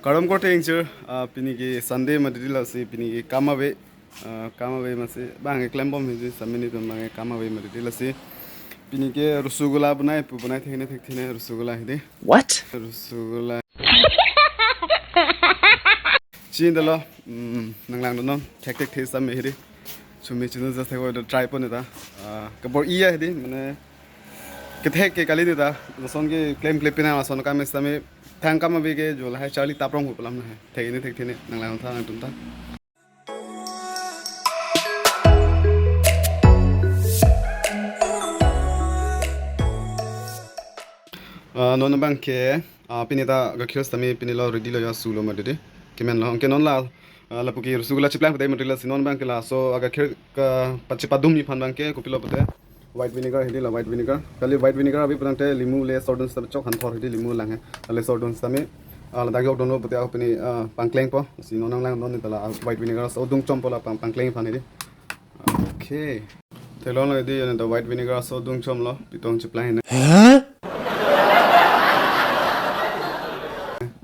Karam ko tengcher pini ki Sunday madrila si pini ki kamawe masih bang Aklim bom hizi samini tu bang kamawe madrila si pini ki Rasgula bunai thekne Rasgula hidi. What? Rasgula chin dalo nanglang dono thek the sam hidi chumi chinu just theko try pon eta kabor iya hidi mane kethek ke kali dita son ke claim pina mason ka mes tame thang kama be ke jol hai charlie taprong hu pelam na hai thek ne nanglang tha nang tumta non bang ke pinita ga khios tame pinilo ready lo ya sulo ma de kemen lo ke non la la puki Rasgula chiplang pade material sinon bang ke la so aga khir ka pachipadum ni phan bang ke kopilo pade white vinegar hidi la white vinegar kali white vinegar abi prante limu le sordon sab chok han thor hidi limu lang le sordon sami ala dagyo dono pute apni pangkleng po si nonang lang non tala white vinegar so dung chom pola pangkleng phan hidi okay telon lo hidi ne the white vinegar so dung chom lo pitong chiplang ne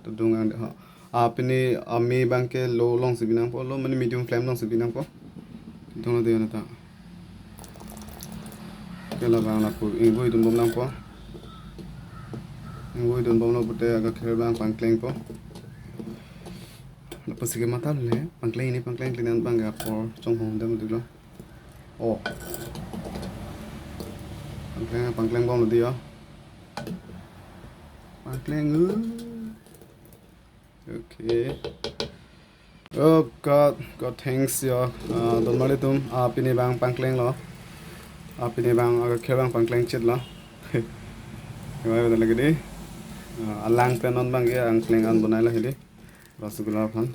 to dung ang ha apni ami bang ke low long sibinang po lo mani medium flame long sibinang po pitong lo de ne ta kela bang la pu ingoi dun bom lang po ingoi dun bom lo pute aga kher bang pangkleng po la pu sige mata le pangkleng klinan bang ga por chong hom dam du lo oh pangkleng bom lo dia pangkleng okay oh god thanks ya don male tum apini bang pangkleng lo apini bang aga kher bang pangkleng chit lo Gimana betul lagi deh? Alang penon bang ya, angkleng an bunai lah ini, Rasgula pan.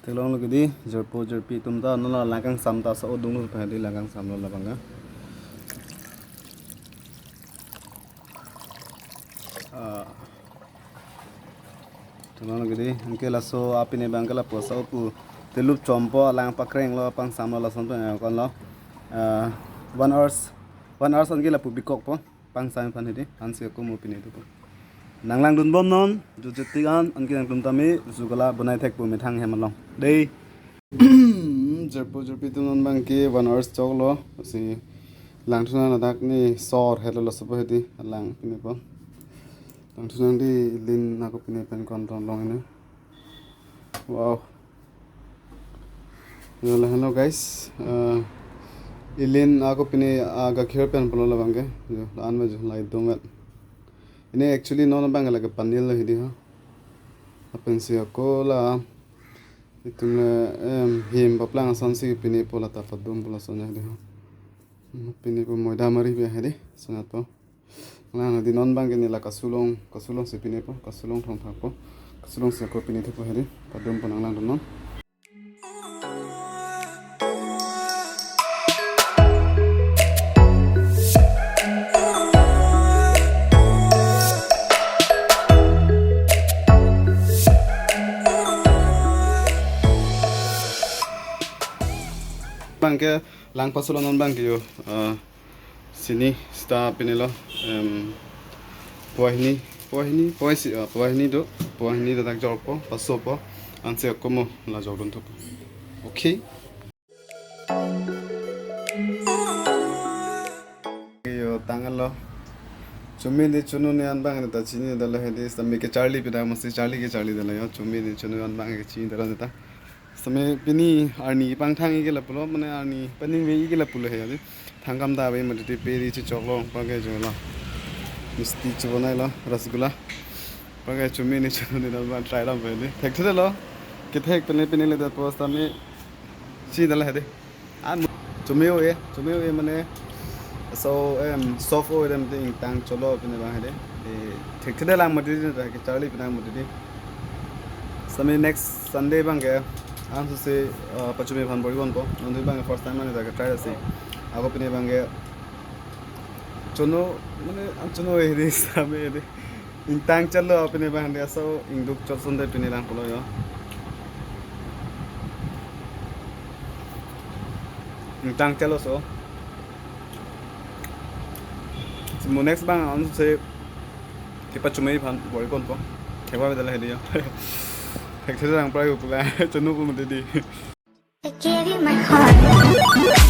Telong lagi deh, jerpi tumta, nola langkang samta sa odung lu pahadi langkang sam lo bangga. Telong lagi deh, angke laso apini bang kala posa opu. Telup chompo lang pakreng lo pang samlo la son kon lo 1 hours on gila pu bikok po pang sam pan hedi anse ko mo pini tu nanglang dun bom non ju jetigan an ki tum tami Rasgula bunai thek pu mithang hemalong dei jerpi tu non bang ki 1 hours chok lo si lang thuna na dak ni sor helo lo so hedi lang pini po lang thuna di lin na ko pini pen kon ton long ini wow. Hello guys, ilin aku pini agak kira pen polo la bangke, jo an me jo lai domet. Ini actually non bang lagi panil lah ini ha. Apen si aku la itu le him paklang sonsi pini pola tapadum pola sonya ini ha. Pini po moida mari be hedi sangat po. Lah di non bang ini la kasulong si pini po kasulong thong thang po. Kasulong si aku pini tu po hedi padum po nang lang non. Bang ke lang pasulo non bang ke yo sini sta pinelo pohini do tak jor po paso po anse komo la jor don to okay yo tangal lo chumi ni chunu ni an bang ta chini da la hedi samme ke charlie pida masi charlie da la yo chumi ni chunu an bang ke chini da la ta समय पिनी आर्नी पांगथांग इके लपुलो मने आर्नी पनिंग वे इके लपुलो है यानी थांगम दावे मते पेरी छि चोकलो पागे जोला मिस्टी छि बनाइलो Rasgula पागे चुमी नि चुनु नि नबा ट्राई ला भेले थेक्थे लो के थेक पने पिने ले द पोस्ता में छि दला हेदे आ चुमे ओ मने सो सॉफ्ट ओ दम थिंग तांग चलो पिने बा हेदे थेक्थे ला मते के चार्ली पिना मते समय नेक्स्ट संडे बांगे आंसु से पचुमे भान बड़ी बन पो नंदु बांगे फर्स्ट टाइम माने जाके ट्राई से आगो पिने बांगे चुनो माने चुनो हेदे सामे हेदे इंतांग चलो पिने बांगे सो इंदुक चलसुंदे पिने लां पलो यो इंतांग चलो सो Mo next bang on se kita cuma pan boleh kon po. Kewa beda lah dia. Hek saya orang pernah pula cunu pun menjadi. I gave you my heart.